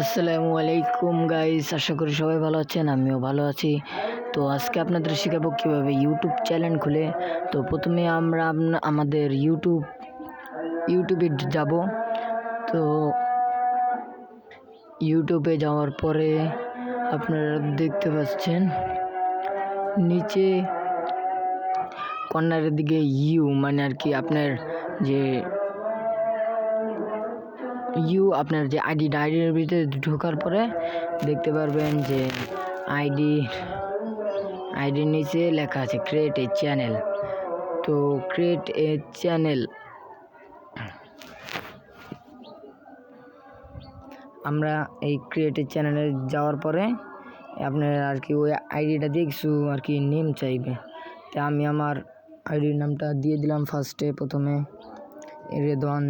আসসালামু আলাইকুম গাইস, আশা করি সবাই ভালো আছেন। আমিও ভালো আছি। তো আজকে আপনাদের শেখাবো কীভাবে ইউটিউব চ্যানেল খুলে। তো প্রথমে আমরা আমাদের ইউটিউবে যাব। তো ইউটিউবে যাওয়ার পরে আপনারা দেখতে পাচ্ছেন নিচে কর্নারের দিকে মানে আর কি আপনার যে আইডির ভিতরে ঢোকার পরে দেখতে পারবেন যে আইডির নিচে লেখা আছে ক্রিয়েট এ চ্যানেল। তো ক্রিয়েট এ চ্যানেল আমরা এই ক্রিয়েট এ চ্যানেলে যাওয়ার পরে আপনার আর কি ওই আইডিটা দিয়ে কিছু আর কি নেম চাইবে। তো আমি আমার আইডির নামটা দিয়ে দিলাম প্রথমে রেদওয়ান।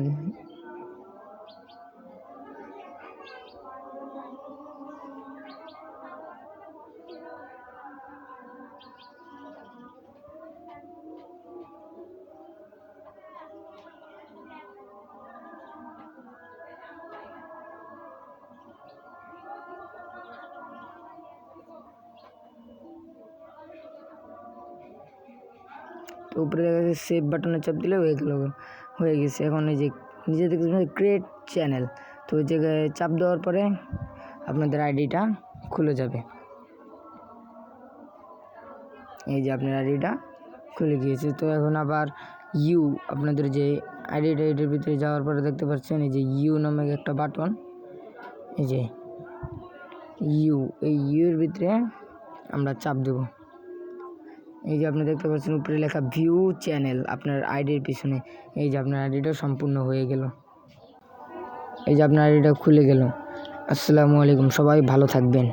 তো উপরে দেখা যাচ্ছে সেভ বাটনে চাপ দিলে হয়ে গেছে। এখন এই যে নিজে দেখতে ক্রিয়েট চ্যানেল, তো ওই জায়গায় চাপ দেওয়ার পরে আপনাদের আইডিটা খুলে যাবে। এই যে আপনার আইডিটা খুলে গিয়েছে। তো এখন আবার আপনাদের যে আইডির ভিতরে যাওয়ার পরে দেখতে পাচ্ছেন এই যে নামে একটা বাটন, এই যে এই এর ভিতরে আমরা চাপ দেব। এই যে আপনি দেখতে পাচ্ছেন উপরে লেখা ভিউ চ্যানেল আপনার আইডির পিছনে। এই যে আপনার আইডিটা সম্পূর্ণ হয়ে গেল। এই যে আপনার আইডিটা খুলে গেল। আসসালামু আলাইকুম, সবাই ভালো থাকবেন।